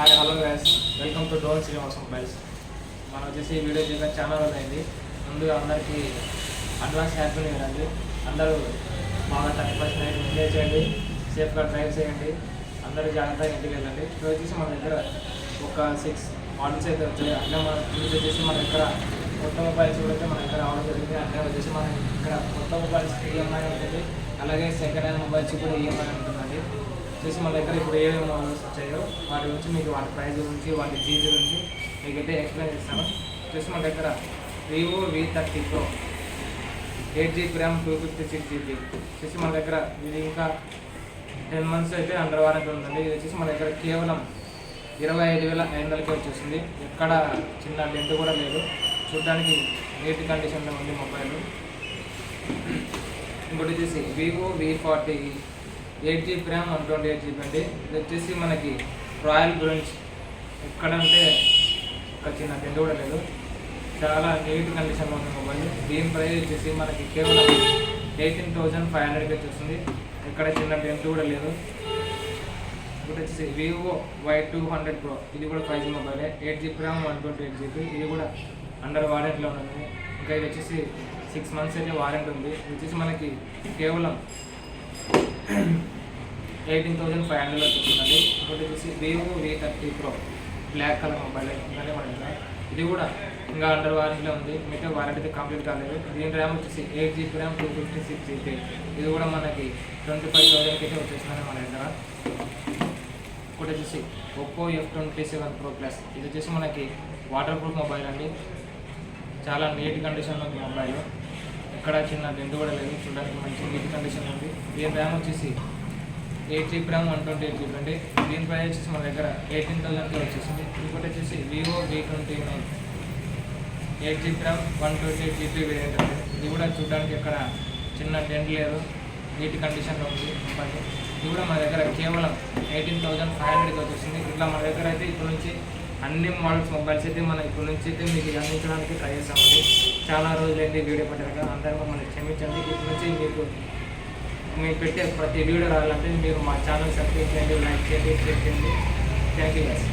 Hi hello guys, welcome to Don Srinivas Mobiles. మనం వచ్చేసి ఈ వీడియో చేయగా చాలా రోజులు అయింది. ముందుగా అందరికీ అడ్వాన్స్ హ్యాపీ న్యూ ఇయర్ అండి. అందరూ బాగా 30% నైట్ ఎంజాయ్ చేయండి, సేఫ్గా డ్రైవ్ చేయండి, అందరూ జాగ్రత్తగా ఇంటికి వెళ్ళండి. ఇప్పుడు వచ్చేసి మన దగ్గర ఒక 6 మోడల్స్ అయితే వచ్చాయి. అన్నీ మన ఇది వచ్చేసి మన దగ్గర కొత్త మొబైల్స్ కూడా మన దగ్గర రావడం జరిగింది. అన్నీ వచ్చేసి మన ఇక్కడ కొత్త మొబైల్స్ ఈఎంఐ ఉంటుంది, అలాగే సెకండ్ హ్యాండ్ మొబైల్స్ కూడా ఈఎంఐ ఉంటుందండి. వచ్చేసి మన దగ్గర ఇప్పుడు ఏమేమి మోడల్స్ వచ్చాయో వాటి గురించి మీకు వాటి ప్రైస్ గురించి వాటి జీబీ గురించి మీకైతే ఎక్స్ప్లెయిన్ చేస్తాను. వచ్చేసి మన దగ్గర Vivo V30 Pro 8GB RAM 256GB వచ్చేసి మన దగ్గర ఇది ఇంకా 10 months అయితే అండర్ వారంటీ ఉందండి. ఇది వచ్చేసి మన దగ్గర కేవలం 25,500కే వచ్చేసింది. ఎక్కడ చిన్న డెంట్ కూడా లేదు, చూడడానికి నీట్ కండిషన్లో ఉంది మొబైల్. ఇంకోటి వచ్చేసి Vivo V40 8GB RAM 128GB అండి. ఇది వచ్చేసి మనకి రాయల్ గురించి ఎక్కడంటే ఒక చిన్న డెంట్ కూడా లేదు, చాలా నీట్ కండిషన్లో ఉంది మొబైల్. దీని ప్రైస్ వచ్చేసి మనకి కేవలం 18,500కి వచ్చేస్తుంది. ఎక్కడ చిన్న డెంట్ కూడా లేదు. ఇప్పుడు వచ్చేసి వివో Y200 Pro, ఇది కూడా 5G మొబైలే, 8GB RAM 128GB, ఇది కూడా అండర్ వారంటీలో ఉంది. ఇంకా ఇది వచ్చేసి 6 months అయితే వారంటీ ఉంది. ఇది వచ్చేసి మనకి కేవలం 18,500లో వస్తుందండి. ఇంకోటి వచ్చేసి Vivo V30 Pro black colour mobile ఉందండి మన దగ్గర. ఇది కూడా ఇంకా అండర్ వారంటీలో ఉంది, మిగతా వారంటీ అయితే కంప్లీట్ కాలేదు. దీని ర్యామ్ వచ్చేసి 8GB RAM 256GB, ఇది కూడా మనకి 25,000కి అయితే వచ్చేస్తుందండి మన దగ్గర. ఇంకోటి వచ్చేసి ఒప్పో F27 Pro Plus, ఇది వచ్చేసి మనకి వాటర్ ప్రూఫ్ మొబైల్ అండి. చాలా నీట్ కండిషన్లో ఉంది మొబైల్, ఇక్కడ చిన్న డెంట్ కూడా లేదు, చూడడానికి మంచి నీట్ కండిషన్ ఉంది. దీని ర్యామ్ వచ్చేసి 8GB RAM 128GB అండి. దీని ప్రైస్ వచ్చేసి మన దగ్గర 18,000కి వచ్చేసింది. ఇంకోటి వచ్చేసి Vivo V29 8GB RAM 128GB variant అండి. ఇది కూడా చూడడానికి ఎక్కడ చిన్న డెంట్ లేదు, నీట్ కండిషన్లో ఉంది మొబైల్. ఇది కూడా మన దగ్గర కేవలం 18,500కి వచ్చేసింది. ఇట్లా మన దగ్గర అయితే ఇప్పుడు నుంచి అన్ని మోడల్స్ మొబైల్స్ అయితే మనం ఇప్పుడు నుంచి అయితే మీకు అందించడానికి ట్రై చేస్తామండి. చాలా రోజులైంది వీడియో పెట్టాక, అందరూ మమ్మల్ని క్షమించండి. ఇప్పుడు నుంచి మీకు మేము పెట్టే ప్రతి వీడియో రావాలంటే మీరు మా ఛానల్ సబ్స్క్రైబ్ చేయండి, లైక్ చేయండి, షేర్ చేయండి. Thank you guys.